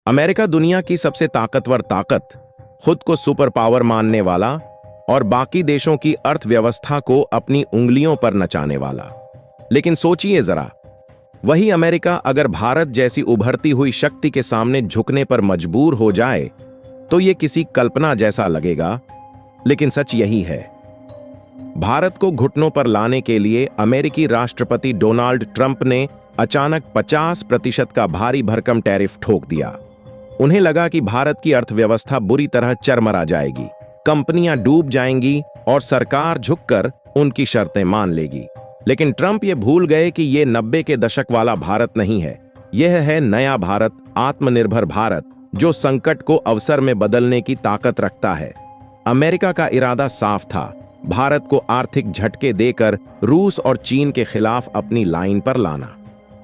America दुनिया की सबसे ताकतवर ताकत, खुद को सुपर पावर मानने वाला और बाकी देशों की अर्थव्यवस्था को अपनी उंगलियों पर नचाने वाला। लेकिन सोचिए जरा, वही अमेरिका अगर भारत जैसी उभरती हुई शक्ति के सामने झुकने पर मजबूर हो जाए तो यह किसी कल्पना जैसा लगेगा, लेकिन सच यही है। भारत को घुटनों पर लाने के लिए अमेरिकी राष्ट्रपति डोनाल्ड ट्रंप ने अचानक 50% का भारी भरकम टैरिफ ठोक दिया। उन्हें लगा कि भारत की अर्थव्यवस्था बुरी तरह चरमरा जाएगी, कंपनियां डूब जाएंगी और सरकार झुककर उनकी शर्तें मान लेगी। लेकिन ट्रंप ये भूल गए कि ये 90 के दशक वाला भारत नहीं है। यह है नया भारत, आत्मनिर्भर भारत, जो संकट को अवसर में बदलने की ताकत रखता है। अमेरिका का इरादा साफ था, भारत को आर्थिक झटके देकर रूस और चीन के खिलाफ अपनी लाइन पर लाना।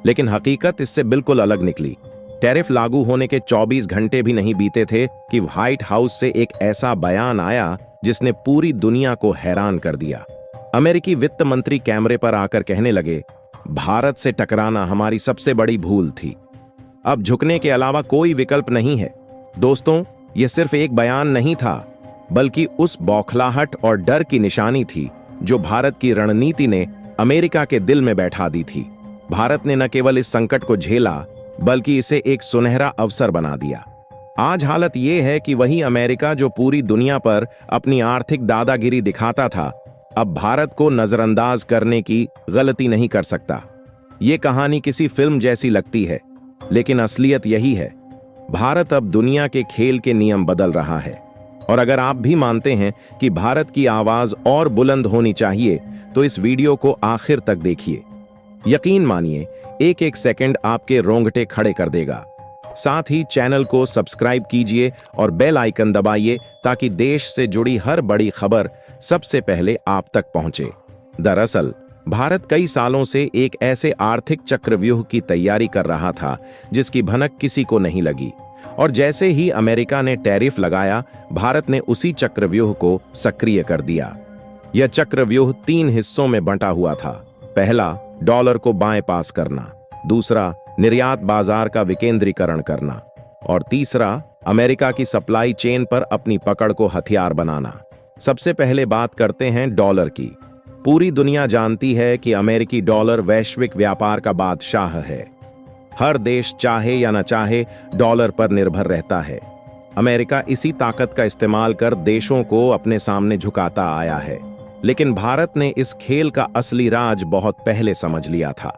लेकिन हकीकत इससे बिल्कुल अलग निकली। टैरिफ लागू होने के 24 घंटे भी नहीं बीते थे कि व्हाइट हाउस से एक ऐसा बयान आया जिसने पूरी दुनिया को हैरान कर दिया। अमेरिकी वित्त मंत्री कैमरे पर आकर कहने लगे, भारत से टकराना हमारी सबसे बड़ी भूल थी, अब झुकने के अलावा कोई विकल्प नहीं है। दोस्तों, यह सिर्फ एक बयान नहीं था, बल्कि उस बौखलाहट और डर की निशानी थी जो भारत की रणनीति ने अमेरिका के दिल में बैठा दी थी। भारत ने न केवल इस संकट को झेला, बल्कि इसे एक सुनहरा अवसर बना दिया। आज हालत यह है कि वही अमेरिका जो पूरी दुनिया पर अपनी आर्थिक दादागिरी दिखाता था, अब भारत को नजरअंदाज करने की गलती नहीं कर सकता। ये कहानी किसी फिल्म जैसी लगती है, लेकिन असलियत यही है। भारत अब दुनिया के खेल के नियम बदल रहा है। और अगर आप भी मानते हैं कि भारत की आवाज और बुलंद होनी चाहिए, तो इस वीडियो को आखिर तक देखिए। यकीन मानिए, एक एक सेकंड आपके रोंगटे खड़े कर देगा। साथ ही चैनल को सब्सक्राइब कीजिए और बेल आइकन दबाइए ताकि देश से जुड़ी हर बड़ी खबर सबसे पहले आप तक पहुंचे। दरअसल भारत कई सालों से एक ऐसे आर्थिक चक्रव्यूह की तैयारी कर रहा था जिसकी भनक किसी को नहीं लगी, और जैसे ही अमेरिका ने टैरिफ लगाया, भारत ने उसी चक्रव्यूह को सक्रिय कर दिया। यह चक्रव्यूह 3 हिस्सों में बंटा हुआ था। पहला, डॉलर को बाएं पास करना, दूसरा, निर्यात बाजार का विकेंद्रीकरण करना, और तीसरा, अमेरिका की सप्लाई चेन पर अपनी पकड़ को हथियार बनाना। सबसे पहले बात करते हैं डॉलर की। पूरी दुनिया जानती है कि अमेरिकी डॉलर वैश्विक व्यापार का बादशाह है। हर देश चाहे या न चाहे डॉलर पर निर्भर रहता है। अमेरिका इसी ताकत का इस्तेमाल कर देशों को अपने सामने झुकाता आया है। लेकिन भारत ने इस खेल का असली राज बहुत पहले समझ लिया था।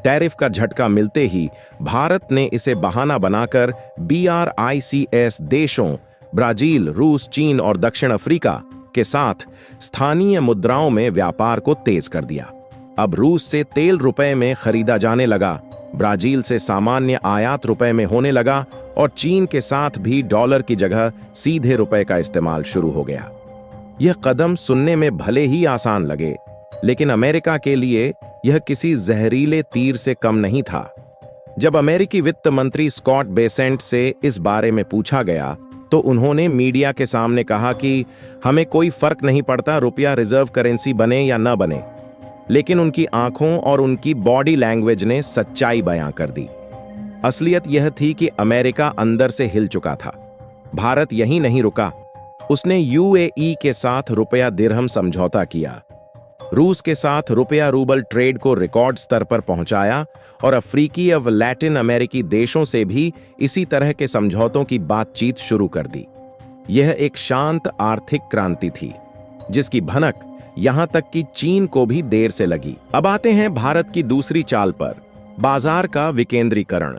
टैरिफ का झटका मिलते ही भारत ने इसे बहाना बनाकर BRICS देशों ब्राजील, रूस, चीन और दक्षिण अफ्रीका के साथ स्थानीय मुद्राओं में व्यापार को तेज कर दिया। अब रूस से तेल रुपए में खरीदा जाने लगा, ब्राजील से सामान्य आयात रुपए में होने लगा, और चीन के साथ भी डॉलर की जगह सीधे रुपए का इस्तेमाल शुरू हो गया। यह कदम सुनने में भले ही आसान लगे, लेकिन अमेरिका के लिए यह किसी जहरीले तीर से कम नहीं था। जब अमेरिकी वित्त मंत्री स्कॉट बेसेंट से इस बारे में पूछा गया, तो उन्होंने मीडिया के सामने कहा कि हमें कोई फर्क नहीं पड़ता रुपया रिजर्व करेंसी बने या न बने। लेकिन उनकी आंखों और उनकी बॉडी लैंग्वेज ने सच्चाई बयां कर दी। असलियत यह थी कि अमेरिका अंदर से हिल चुका था। भारत यहीं नहीं रुका, उसने UAE के साथ रुपया दिरहम समझौता किया, रूस के साथ रुपया रूबल ट्रेड को रिकॉर्ड स्तर पर पहुंचाया, और अफ्रीकी व लैटिन अमेरिकी देशों से भी इसी तरह के समझौतों की बातचीत शुरू कर दी। यह एक शांत आर्थिक क्रांति थी, जिसकी भनक यहां तक कि चीन को भी देर से लगी। अब आते हैं भारत की दूसरी चाल पर, बाजार का विकेंद्रीकरण।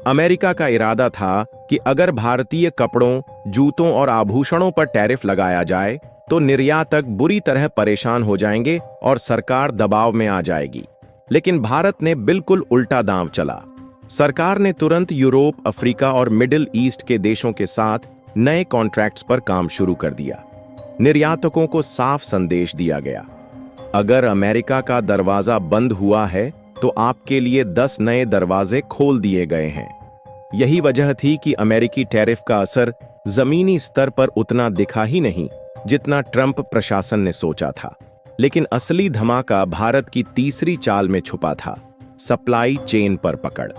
अमेरिका का इरादा था कि अगर भारतीय कपड़ों, जूतों और आभूषणों पर टैरिफ लगाया जाए तो निर्यातक बुरी तरह परेशान हो जाएंगे और सरकार दबाव में आ जाएगी। लेकिन भारत ने बिल्कुल उल्टा दांव चला। सरकार ने तुरंत यूरोप, अफ्रीका और मिडिल ईस्ट के देशों के साथ नए कॉन्ट्रैक्ट्स पर काम शुरू कर दिया। निर्यातकों को साफ संदेश दिया गया, अगर अमेरिका का दरवाजा बंद हुआ है तो आपके लिए 10 नए दरवाजे खोल दिए गए हैं। यही वजह थी कि अमेरिकी टैरिफ का असर जमीनी स्तर पर उतना दिखा ही नहीं जितना ट्रंप प्रशासन ने सोचा था। लेकिन असली धमाका भारत की तीसरी चाल में छुपा था, सप्लाई चेन पर पकड़।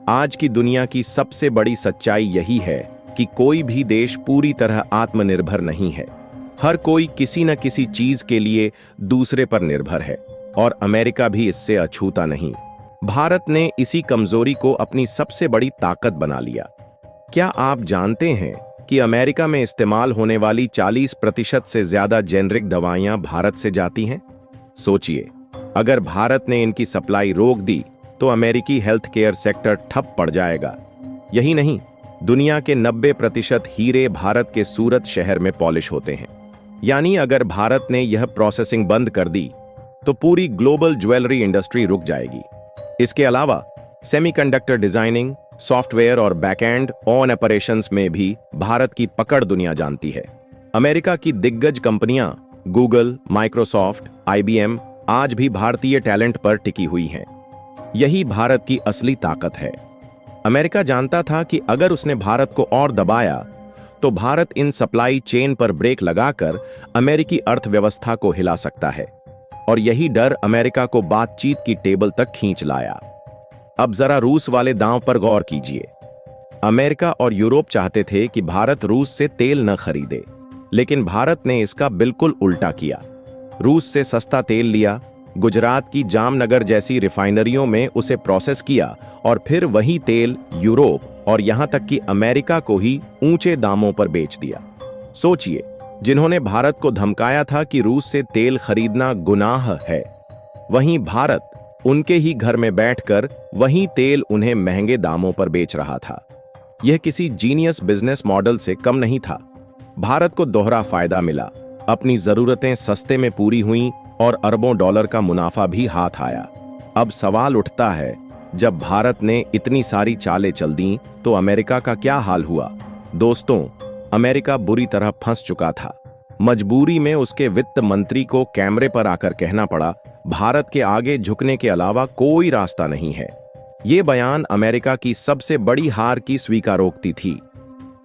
आज की दुनिया की सबसे बड़ी सच्चाई यही है कि कोई भी देश पूरी तरह आत्मनिर्भर नहीं है। हर कोई किसी न किसी चीज के लिए दूसरे पर निर्भर है और अमेरिका भी इससे अछूता नहीं। भारत ने इसी कमजोरी को अपनी सबसे बड़ी ताकत बना लिया। क्या आप जानते हैं कि अमेरिका में इस्तेमाल होने वाली 40% से ज्यादा जेनरिक दवाइयां भारत से जाती हैं? सोचिए, अगर भारत ने इनकी सप्लाई रोक दी तो अमेरिकी हेल्थ केयर सेक्टर ठप पड़ जाएगा। यही नहीं, दुनिया के 90% हीरे भारत के सूरत शहर में पॉलिश होते हैं। यानी अगर भारत ने यह प्रोसेसिंग बंद कर दी तो पूरी ग्लोबल ज्वेलरी इंडस्ट्री रुक जाएगी। इसके अलावा सेमीकंडक्टर डिजाइनिंग, सॉफ्टवेयर और बैकएंड ऑन ऑपरेशंस में भी भारत की पकड़ दुनिया जानती है। अमेरिका की दिग्गज कंपनियां गूगल, माइक्रोसॉफ्ट, IBM आज भी भारतीय टैलेंट पर टिकी हुई हैं। यही भारत की असली ताकत है। अमेरिका जानता था कि अगर उसने भारत को और दबाया तो भारत इन सप्लाई चेन पर ब्रेक लगाकर अमेरिकी अर्थव्यवस्था को हिला सकता है, और यही डर अमेरिका को बातचीत की टेबल तक खींच लाया। अब जरा रूस वाले दांव पर गौर कीजिए। अमेरिका और यूरोप चाहते थे कि भारत रूस से तेल न खरीदे, लेकिन भारत ने इसका बिल्कुल उल्टा किया। रूस से सस्ता तेल लिया, गुजरात की जामनगर जैसी रिफाइनरियों में उसे प्रोसेस किया और फिर वही तेल यूरोप और यहां तक कि अमेरिका को ही ऊंचे दामों पर बेच दिया। सोचिए, जिन्होंने भारत को धमकाया था कि रूस से तेल खरीदना गुनाह है, वहीं भारत उनके ही घर में बैठकर वही तेल उन्हें महंगे दामों पर बेच रहा था। यह किसी जीनियस बिजनेस मॉडल से कम नहीं था। भारत को दोहरा फायदा मिला, अपनी जरूरतें सस्ते में पूरी हुईं और अरबों डॉलर का मुनाफा भी हाथ आया। अब सवाल उठता है, जब भारत ने इतनी सारी चालें चल दी तो अमेरिका का क्या हाल हुआ? दोस्तों, अमेरिका बुरी तरह फंस चुका था। मजबूरी में उसके वित्त मंत्री को कैमरे पर आकर कहना पड़ा, भारत के आगे झुकने के अलावा कोई रास्ता नहीं है। ये बयान अमेरिका की सबसे बड़ी हार की स्वीकारोक्ति थी।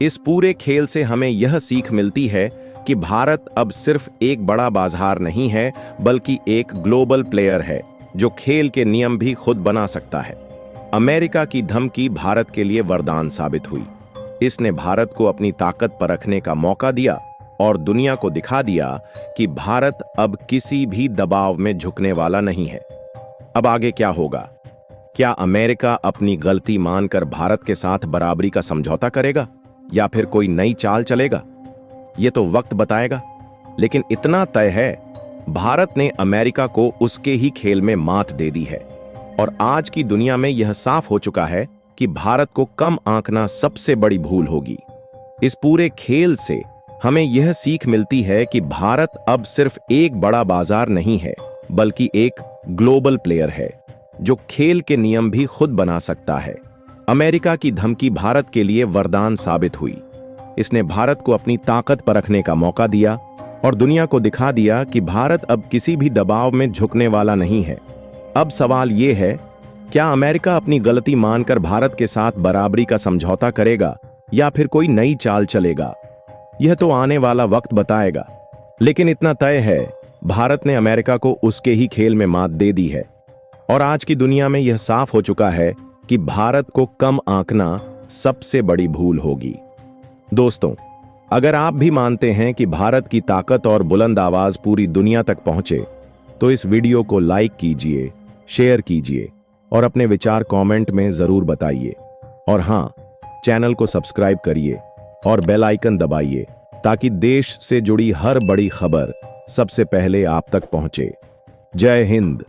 इस पूरे खेल से हमें यह सीख मिलती है कि भारत अब सिर्फ एक बड़ा बाजार नहीं है, बल्कि एक ग्लोबल प्लेयर है जो खेल के नियम भी खुद बना सकता है। अमेरिका की धमकी भारत के लिए वरदान साबित हुई। इसने भारत को अपनी ताकत परखने का मौका दिया और दुनिया को दिखा दिया कि भारत अब किसी भी दबाव में झुकने वाला नहीं है। अब आगे क्या होगा? क्या अमेरिका अपनी गलती मानकर भारत के साथ बराबरी का समझौता करेगा या फिर कोई नई चाल चलेगा? यह तो वक्त बताएगा, लेकिन इतना तय है, भारत ने अमेरिका को उसके ही खेल में मात दे दी है। और आज की दुनिया में यह साफ हो चुका है कि भारत को कम आंकना सबसे बड़ी भूल होगी। इस पूरे खेल से हमें यह सीख मिलती है कि भारत अब सिर्फ एक बड़ा बाजार नहीं है, बल्कि एक ग्लोबल प्लेयर है जो खेल के नियम भी खुद बना सकता है। अमेरिका की धमकी भारत के लिए वरदान साबित हुई। इसने भारत को अपनी ताकत परखने का मौका दिया और दुनिया को दिखा दिया कि भारत अब किसी भी दबाव में झुकने वाला नहीं है। अब सवाल यह है, क्या अमेरिका अपनी गलती मानकर भारत के साथ बराबरी का समझौता करेगा या फिर कोई नई चाल चलेगा? यह तो आने वाला वक्त बताएगा, लेकिन इतना तय है, भारत ने अमेरिका को उसके ही खेल में मात दे दी है। और आज की दुनिया में यह साफ हो चुका है कि भारत को कम आंकना सबसे बड़ी भूल होगी। दोस्तों, अगर आप भी मानते हैं कि भारत की ताकत और बुलंद आवाज पूरी दुनिया तक पहुंचे, तो इस वीडियो को लाइक कीजिए, शेयर कीजिए और अपने विचार कमेंट में जरूर बताइए। और हां, चैनल को सब्सक्राइब करिए और बेल आइकन दबाइए ताकि देश से जुड़ी हर बड़ी खबर सबसे पहले आप तक पहुंचे। जय हिंद।